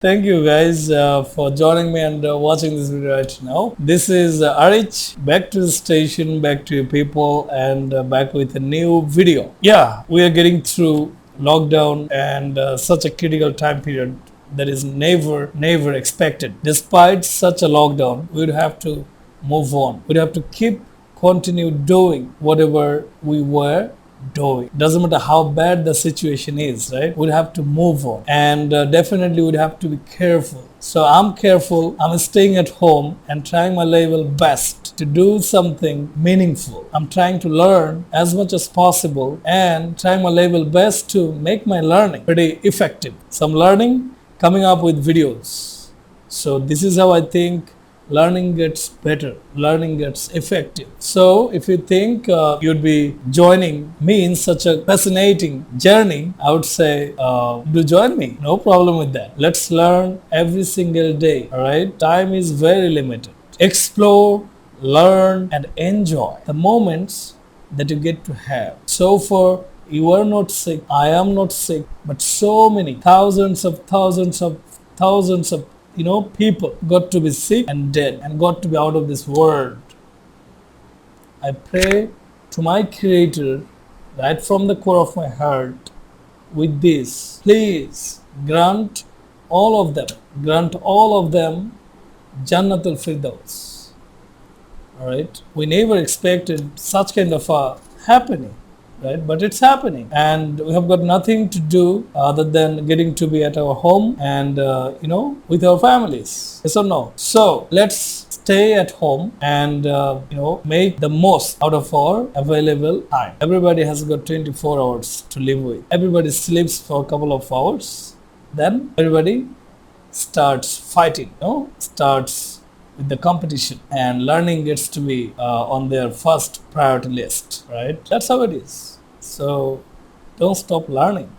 Thank you guys for joining me and watching this video right now. This is Arich, back to the station, back to your people, and back with a new video. Yeah, we are getting through lockdown and such a critical time period that is never expected. Despite such a lockdown, we would have to move on. We'd have to continue doing whatever we were doing. Doesn't matter how bad the situation is, right? We'd have to move on, and definitely we'd have to be careful. So I'm careful. I'm staying at home and trying my level best to do something meaningful. I'm trying to learn as much as possible and trying my level best to make my learning pretty effective. So I'm learning, coming up with videos. So this is how I think learning gets better, learning gets effective. So if you think you'd be joining me in such a fascinating journey, I would say do join me. No problem with that. Let's learn every single day. All right, time is very limited. Explore, learn, and enjoy the moments that you get to have. So far, you are not sick, I am not sick, but so many thousands of people got to be sick and dead and got to be out of this world. I pray to my Creator right from the core of my heart with this. Please grant all of them Jannatul Firdaus. Alright? We never expected such kind of a happening. Right, but it's happening, and we have got nothing to do other than getting to be at our home and with our families. Yes or no? So let's stay at home and make the most out of our available time. Everybody has got 24 hours to live with. Everybody sleeps for a couple of hours, then everybody starts fighting. Starts with the competition, and learning gets to be on their first priority list, right? That's how it is. So don't stop learning.